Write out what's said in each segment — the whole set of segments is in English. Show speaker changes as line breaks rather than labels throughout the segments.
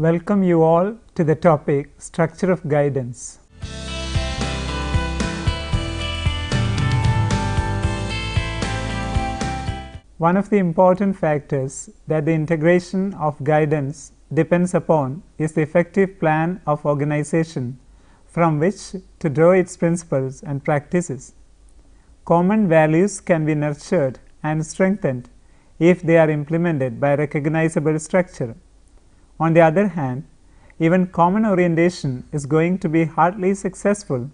welcome you all to the topic Structure of Guidance. One of the important factors that the integration of guidance depends upon is the effective plan of organization from which to draw its principles and practices. Common values can be nurtured and strengthened if they are implemented by recognizable structure. On the other hand, even common orientation is going to be hardly successful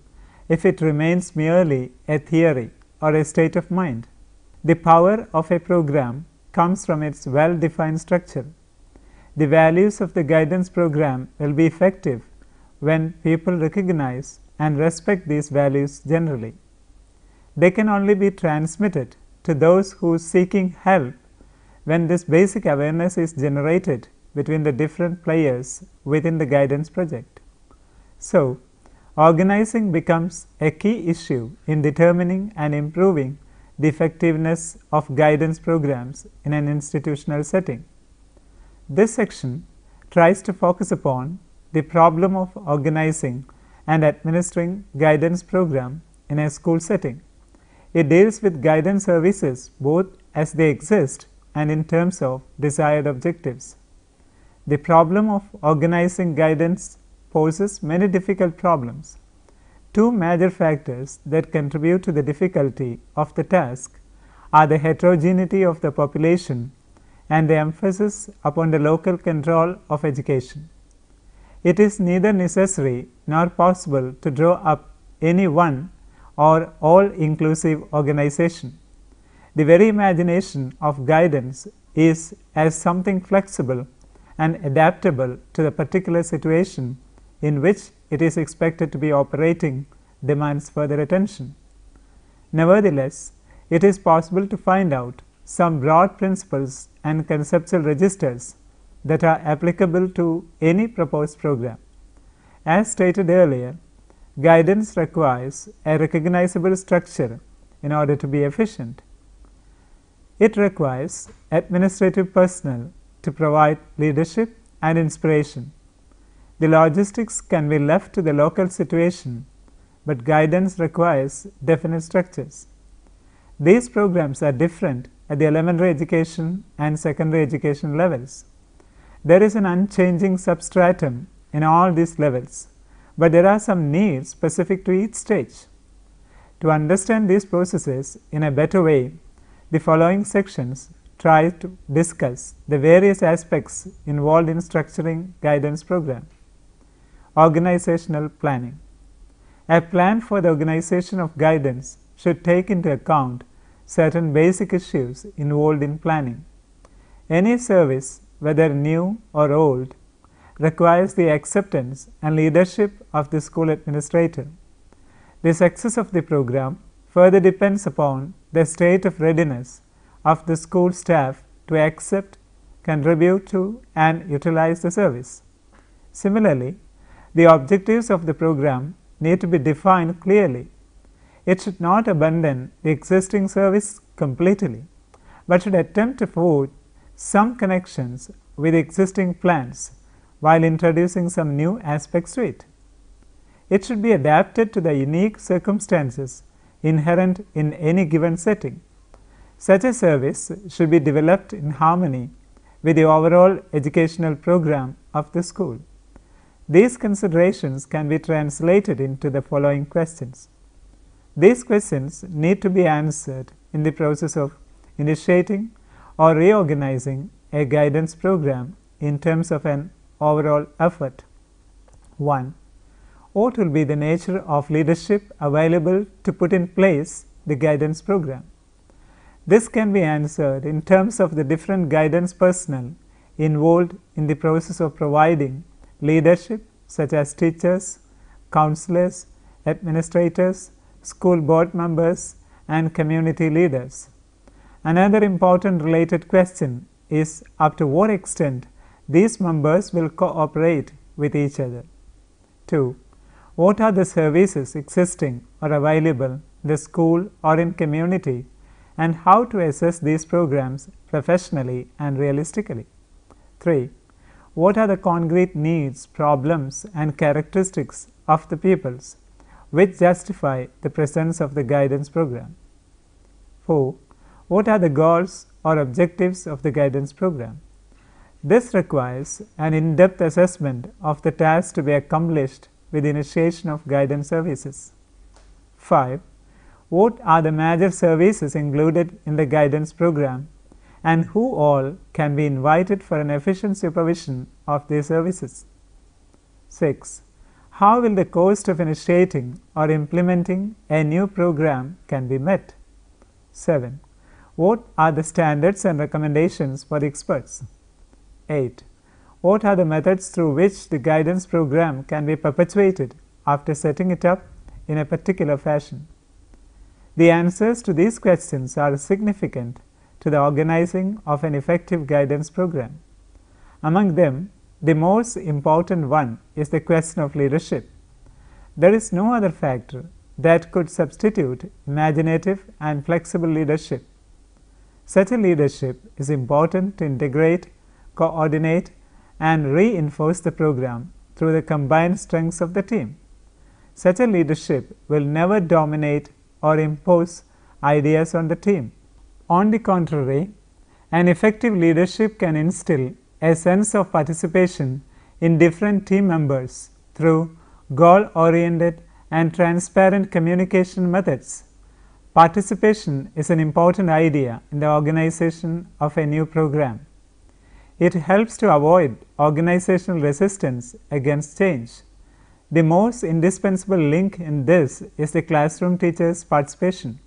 if it remains merely a theory or a state of mind. The power of a program comes from its well-defined structure. The values of the guidance program will be effective when people recognize and respect these values generally. They can only be transmitted to those who are seeking help when this basic awareness is generated between the different players within the guidance project. So, organizing becomes a key issue in determining and improving the effectiveness of guidance programs in an institutional setting. This section tries to focus upon the problem of organizing and administering guidance program in a school setting. It deals with guidance services both as they exist and in terms of desired objectives. The problem of organizing guidance poses many difficult problems. Two major factors that contribute to the difficulty of the task are the heterogeneity of the population and the emphasis upon the local control of education. It is neither necessary nor possible to draw up any one or all-inclusive organization. The very imagination of guidance is as something flexible and adaptable to the particular situation in which it is expected to be operating demands further attention. Nevertheless, it is possible to find out some broad principles and conceptual registers that are applicable to any proposed program. As stated earlier, guidance requires a recognizable structure in order to be efficient. It requires administrative personnel to provide leadership and inspiration. The logistics can be left to the local situation, but guidance requires definite structures. These programs are different at the elementary education and secondary education levels. There is an unchanging substratum in all these levels, but there are some needs specific to each stage. To understand these processes in a better way, the following sections try to discuss the various aspects involved in structuring guidance program. Organizational planning. A plan for the organization of guidance should take into account certain basic issues involved in planning. Any service, whether new or old, requires the acceptance and leadership of the school administrator. The success of the program further depends upon the state of readiness of the school staff to accept, contribute to, and utilize the service. Similarly, the objectives of the program need to be defined clearly. It should not abandon the existing service completely, but should attempt to forge some connections with existing plans while introducing some new aspects to it. It should be adapted to the unique circumstances inherent in any given setting. Such a service should be developed in harmony with the overall educational program of the school. These considerations can be translated into the following questions. These questions need to be answered in the process of initiating or reorganizing a guidance program in terms of an overall effort. 1. What will be the nature of leadership available to put in place the guidance program? This can be answered in terms of the different guidance personnel involved in the process of providing leadership, such as teachers, counselors, administrators, school board members, and community leaders. Another important related question is up to what extent these members will cooperate with each other. 2. What are the services existing or available in the school or in community, and how to assess these programs professionally and realistically. 3. What are the concrete needs, problems, and characteristics of the pupils which justify the presence of the guidance program? 4. What are the goals or objectives of the guidance program? This requires an in-depth assessment of the tasks to be accomplished with initiation of guidance services. 5. What are the major services included in the guidance program, and who all can be invited for an efficient supervision of these services? 6. How will the cost of initiating or implementing a new program can be met? 7. What are the standards and recommendations for experts? 8. What are the methods through which the guidance program can be perpetuated after setting it up in a particular fashion? The answers to these questions are significant to the organizing of an effective guidance program. Among them, the most important one is the question of leadership. There is no other factor that could substitute imaginative and flexible leadership. Such a leadership is important to integrate, coordinate, and reinforce the program through the combined strengths of the team. Such a leadership will never dominate or impose ideas on the team. On the contrary, an effective leadership can instill a sense of participation in different team members through goal-oriented and transparent communication methods. Participation is an important idea in the organization of a new program. It helps to avoid organizational resistance against change. The most indispensable link in this is the classroom teacher's participation.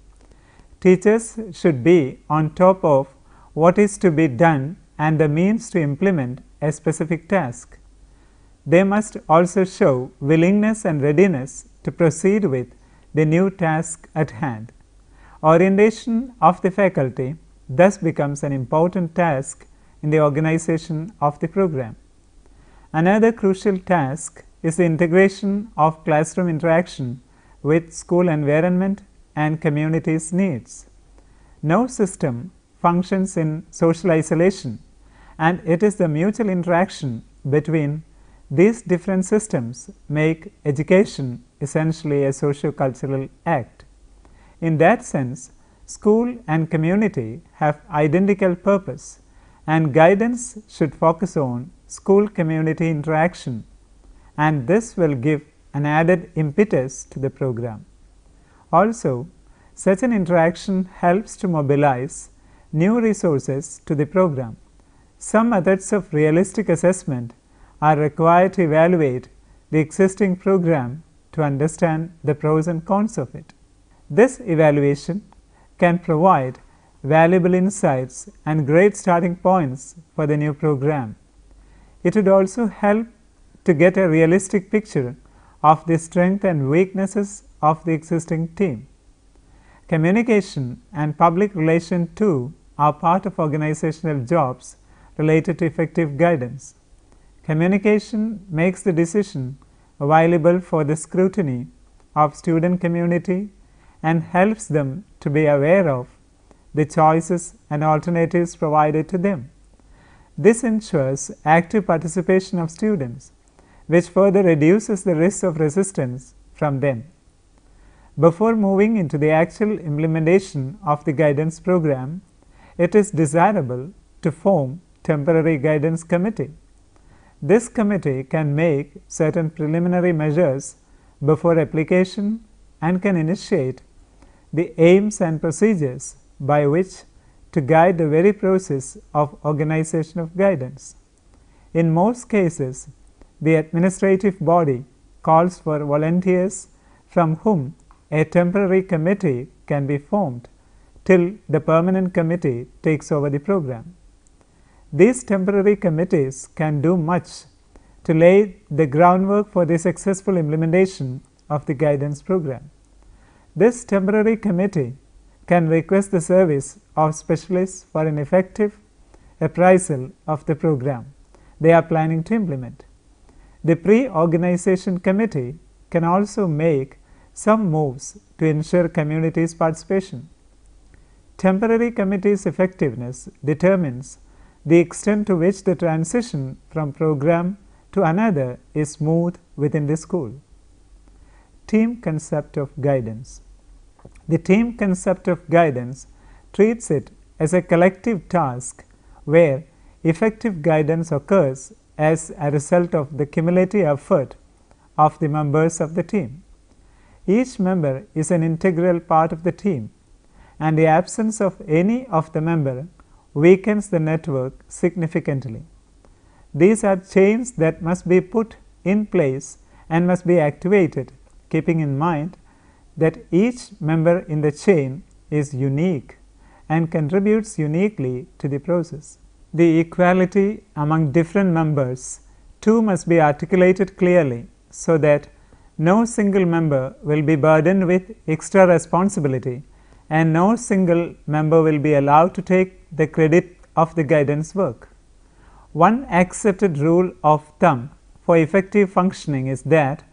Teachers should be on top of what is to be done and the means to implement a specific task. They must also show willingness and readiness to proceed with the new task at hand. Orientation of the faculty thus becomes an important task in the organization of the program. Another crucial task is the integration of classroom interaction with school environment and community's needs. No system functions in social isolation, and it is the mutual interaction between these different systems make education essentially a socio-cultural act. In that sense, school and community have identical purpose, and guidance should focus on school-community interaction, and this will give an added impetus to the program. Also, such an interaction helps to mobilize new resources to the program. Some methods of realistic assessment are required to evaluate the existing program to understand the pros and cons of it. This evaluation can provide valuable insights and great starting points for the new program. It would also help to get a realistic picture of the strengths and weaknesses of the existing team. Communication and public relation too are part of organizational jobs related to effective guidance. Communication makes the decision available for the scrutiny of student community and helps them to be aware of the choices and alternatives provided to them. This ensures active participation of students, which further reduces the risk of resistance from them. Before moving into the actual implementation of the guidance program, it is desirable to form temporary guidance committee. This committee can make certain preliminary measures before application and can initiate the aims and procedures by which to guide the very process of organization of guidance. In most cases, the administrative body calls for volunteers from whom a temporary committee can be formed till the permanent committee takes over the program. These temporary committees can do much to lay the groundwork for the successful implementation of the guidance program. This temporary committee can request the service of specialists for an effective appraisal of the program they are planning to implement. The pre-organization committee can also make some moves to ensure community's participation. Temporary committee's effectiveness determines the extent to which the transition from program to another is smooth within the school. Team concept of guidance. The team concept of guidance treats it as a collective task where effective guidance occurs as a result of the cumulative effort of the members of the team. Each member is an integral part of the team, and the absence of any of the member weakens the network significantly. These are chains that must be put in place and must be activated, keeping in mind that each member in the chain is unique and contributes uniquely to the process. The equality among different members too must be articulated clearly so that no single member will be burdened with extra responsibility and no single member will be allowed to take the credit of the guidance work. One accepted rule of thumb for effective functioning is that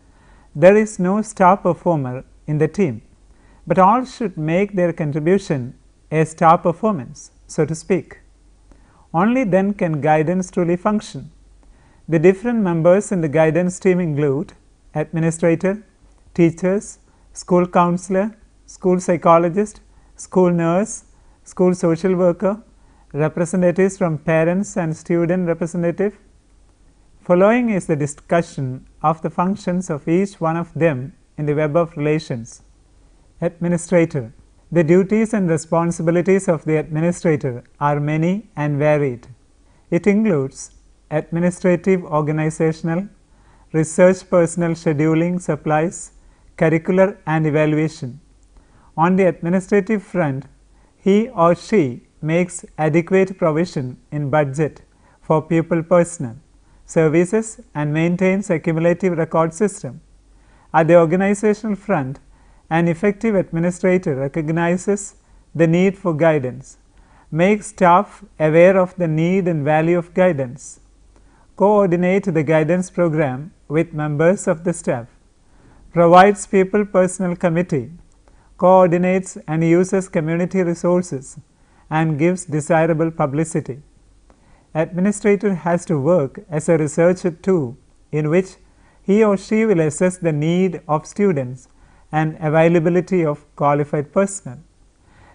there is no star performer in the team, but all should make their contribution a star performance, so to speak. Only then can guidance truly function. The different members in the guidance team include administrator, teachers, school counselor, school psychologist, school nurse, school social worker, representatives from parents and student representative. Following is the discussion of the functions of each one of them in the web of relations. Administrator. The duties and responsibilities of the administrator are many and varied. It includes administrative, organizational, research, personnel, scheduling, supplies, curricular and evaluation. On the administrative front, he or she makes adequate provision in budget for pupil personnel, services and maintains a cumulative record system. At the organizational front, an effective administrator recognizes the need for guidance, makes staff aware of the need and value of guidance, coordinates the guidance program with members of the staff, provides pupil personnel committee, coordinates and uses community resources, and gives desirable publicity. Administrator has to work as a researcher too, in which he or she will assess the need of students and availability of qualified personnel.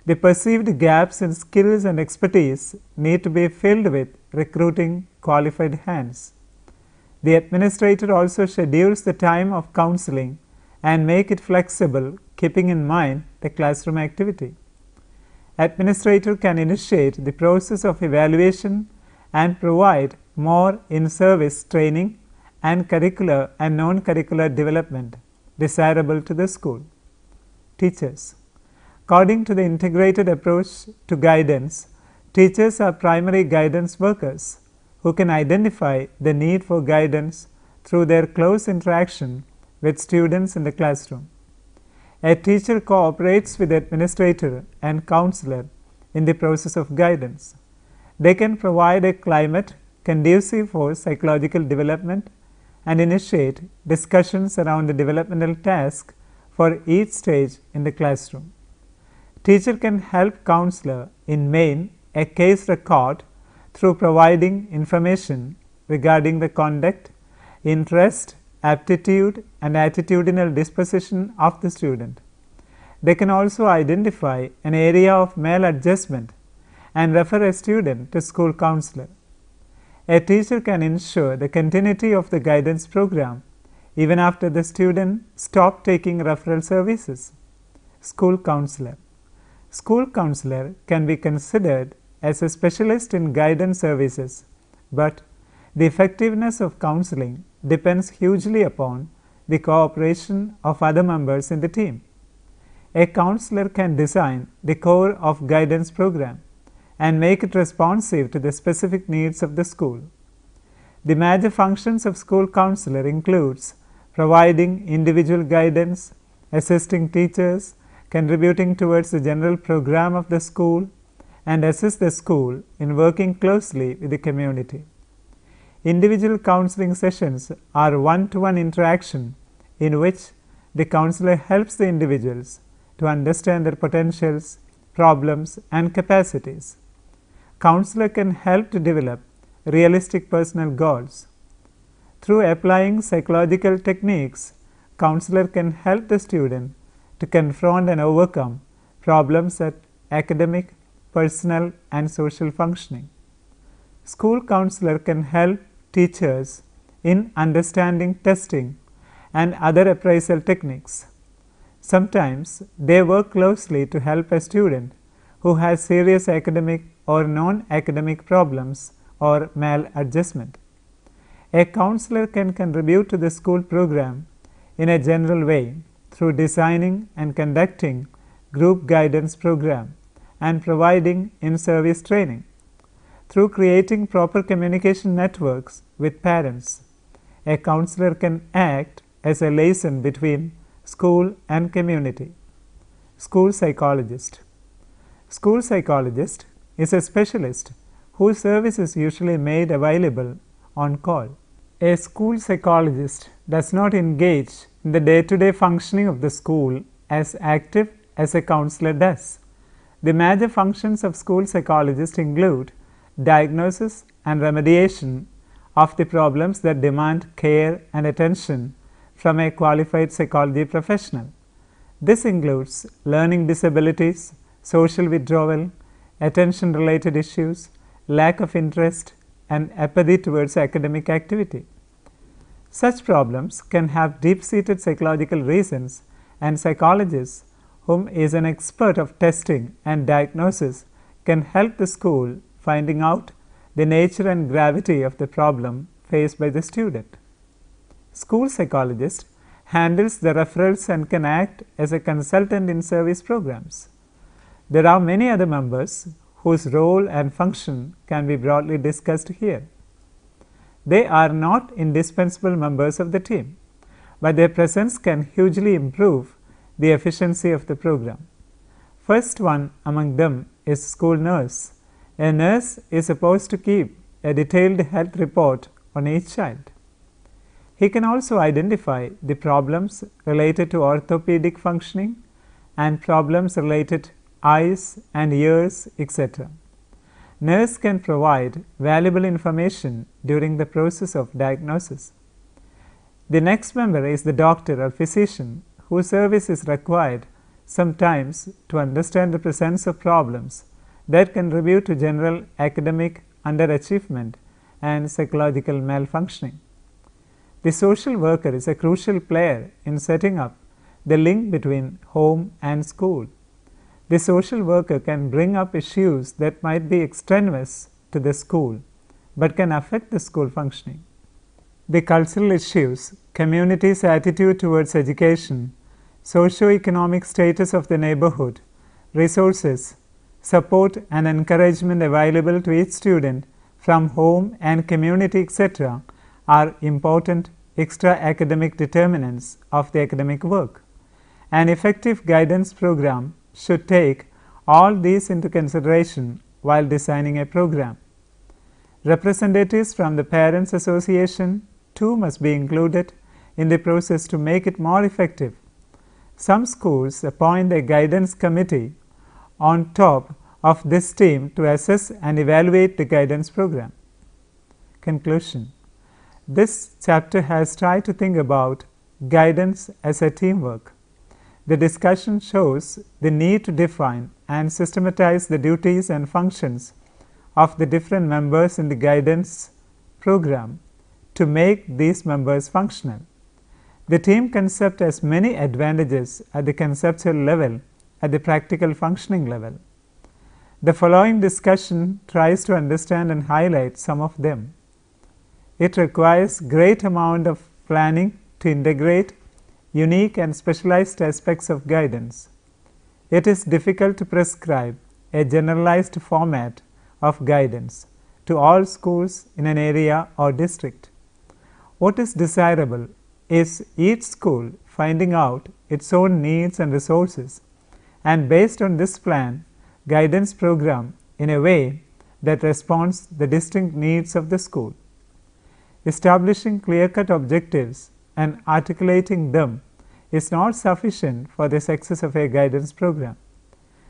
The perceived gaps in skills and expertise need to be filled with recruiting qualified hands. The administrator also schedules the time of counseling and make it flexible, keeping in mind the classroom activity. Administrator can initiate the process of evaluation and provide more in-service training and curricular and non-curricular development desirable to the school. Teachers. According to the integrated approach to guidance, teachers are primary guidance workers who can identify the need for guidance through their close interaction with students in the classroom. A teacher cooperates with the administrator and counselor in the process of guidance. They can provide a climate conducive for psychological development and initiate discussions around the developmental task for each stage in the classroom. Teacher can help counselor in main a case record through providing information regarding the conduct, interest, aptitude and attitudinal disposition of the student. They can also identify an area of maladjustment and refer a student to school counselor. A teacher can ensure the continuity of the guidance program even after the student stops taking referral services. School counselor. School counselor can be considered as a specialist in guidance services, but the effectiveness of counseling depends hugely upon the cooperation of other members in the team. A counselor can design the core of guidance program and make it responsive to the specific needs of the school. The major functions of school counselor includes providing individual guidance, assisting teachers, contributing towards the general program of the school, and assist the school in working closely with the community. Individual counseling sessions are one-to-one interaction in which the counselor helps the individuals to understand their potentials, problems, and capacities. Counselor can help to develop realistic personal goals. Through applying psychological techniques, counselor can help the student to confront and overcome problems at academic, personal and social functioning. School counselor can help teachers in understanding testing and other appraisal techniques. Sometimes they work closely to help a student who has serious academic or non-academic problems or maladjustment. A counselor can contribute to the school program in a general way through designing and conducting group guidance program and providing in-service training. Through creating proper communication networks with parents, a counselor can act as a liaison between school and community. School psychologist. School psychologist is a specialist whose service is usually made available on call. A school psychologist does not engage in the day-to-day functioning of the school as active as a counselor does. The major functions of school psychologist include diagnosis and remediation of the problems that demand care and attention from a qualified psychology professional. This includes learning disabilities, social withdrawal, attention-related issues, lack of interest, and apathy towards academic activity. Such problems can have deep-seated psychological reasons, and psychologists, whom is an expert of testing and diagnosis, can help the school finding out the nature and gravity of the problem faced by the student. School psychologist handles the referrals and can act as a consultant in service programs. There are many other members whose role and function can be broadly discussed here. They are not indispensable members of the team, but their presence can hugely improve the efficiency of the program. First one among them is school nurse. A nurse is supposed to keep a detailed health report on each child. He can also identify the problems related to orthopedic functioning and problems related eyes and ears, etc. Nurse can provide valuable information during the process of diagnosis. The next member is the doctor or physician, whose service is required sometimes to understand the presence of problems that contribute to general academic underachievement and psychological malfunctioning. The social worker is a crucial player in setting up the link between home and school. The social worker can bring up issues that might be extraneous to the school but can affect the school functioning. The cultural issues, community's attitude towards education, socio-economic status of the neighborhood, resources, support and encouragement available to each student from home and community, etc., are important extra-academic determinants of the academic work. An effective guidance program should take all these into consideration while designing a program. Representatives from the Parents Association too must be included in the process to make it more effective. Some schools appoint a guidance committee on top of this team to assess and evaluate the guidance program. Conclusion. This chapter has tried to think about guidance as a teamwork. The discussion shows the need to define and systematize the duties and functions of the different members in the guidance program to make these members functional. The team concept has many advantages at the conceptual level, at the practical functioning level. The following discussion tries to understand and highlight some of them. It requires great amount of planning to integrate unique and specialized aspects of guidance. It is difficult to prescribe a generalized format of guidance to all schools in an area or district. What is desirable is each school finding out its own needs and resources, and based on this plan, guidance program in a way that responds to the distinct needs of the school. Establishing clear-cut objectives and articulating them is not sufficient for the success of a guidance program.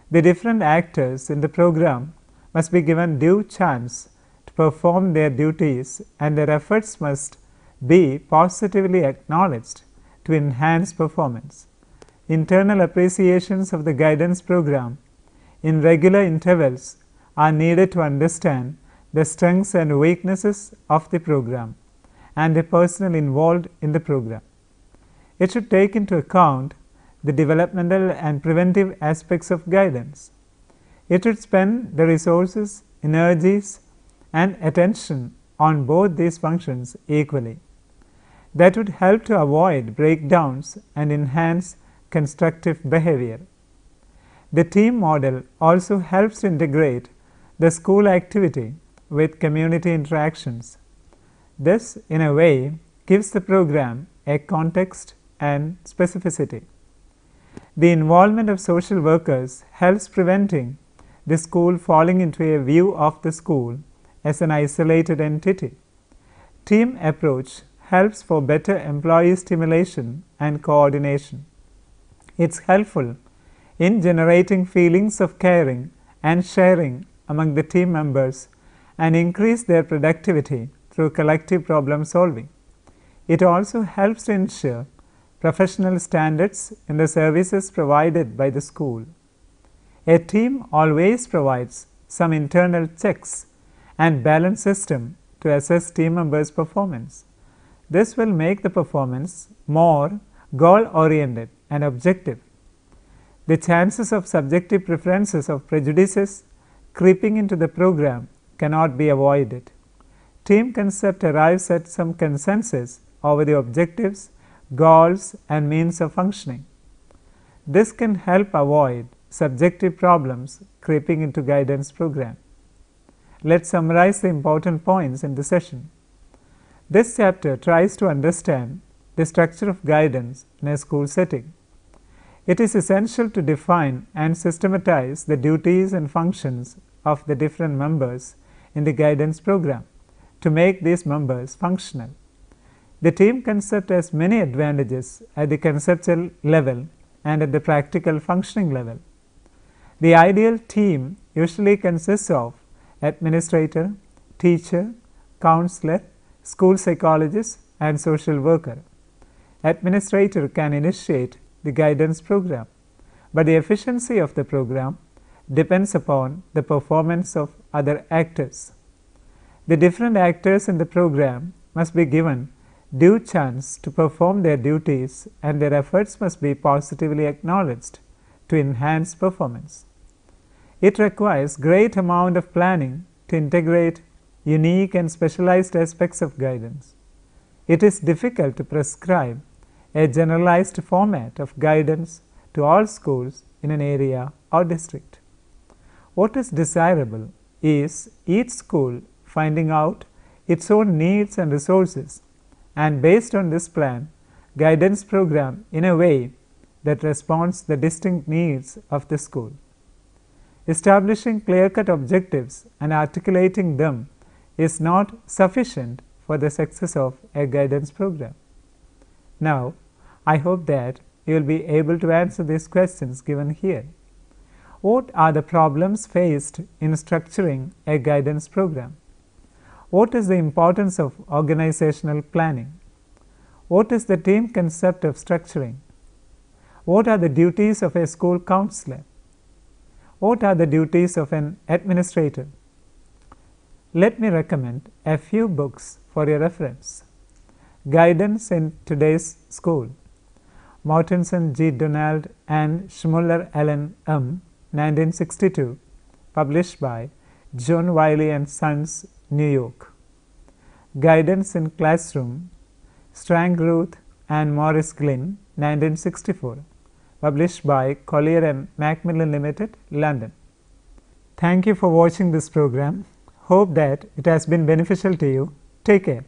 The different actors in the program must be given due chance to perform their duties, and their efforts must be positively acknowledged to enhance performance. Internal appreciations of the guidance program in regular intervals are needed to understand the strengths and weaknesses of the program and the personnel involved in the program. It should take into account the developmental and preventive aspects of guidance. It should spend the resources, energies, and attention on both these functions equally. That would help to avoid breakdowns and enhance constructive behavior. The team model also helps to integrate the school activity with community interactions. This, in a way, gives the program a context and specificity. The involvement of social workers helps preventing the school falling into a view of the school as an isolated entity. Team approach helps for better employee stimulation and coordination. It's helpful in generating feelings of caring and sharing among the team members and increase their productivity through collective problem solving. It also helps to ensure professional standards in the services provided by the school. A team always provides some internal checks and balance system to assess team members' performance. This will make the performance more goal-oriented and objective. The chances of subjective preferences or prejudices creeping into the program cannot be avoided. Team concept arrives at some consensus over the objectives, goals, and means of functioning. This can help avoid subjective problems creeping into guidance program. Let's summarize the important points in the session. This chapter tries to understand the structure of guidance in a school setting. It is essential to define and systematize the duties and functions of the different members in the guidance program to make these members functional. The team concept has many advantages at the conceptual level and at the practical functioning level. The ideal team usually consists of administrator, teacher, counselor, school psychologist, and social worker. Administrator can initiate the guidance program, but the efficiency of the program depends upon the performance of other actors. The different actors in the program must be given due chance to perform their duties, and their efforts must be positively acknowledged to enhance performance. It requires great amount of planning to integrate unique and specialized aspects of guidance. It is difficult to prescribe a generalized format of guidance to all schools in an area or district. What is desirable is each school finding out its own needs and resources, and based on this plan, guidance program in a way that responds to the distinct needs of the school. Establishing clear-cut objectives and articulating them is not sufficient for the success of a guidance program. Now, I hope that you will be able to answer these questions given here. What are the problems faced in structuring a guidance program? What is the importance of organizational planning? What is the team concept of structuring? What are the duties of a school counselor? What are the duties of an administrator? Let me recommend a few books for your reference. Guidance in Today's School, Mortensen G. Donald and Schmuller Allen M. 1962, published by John Wiley and Sons, New York. Guidance in Classroom, Strang-Ruth and Morris Glynn, 1964, published by Collier and Macmillan Limited, London. Thank you for watching this program. Hope that it has been beneficial to you. Take care.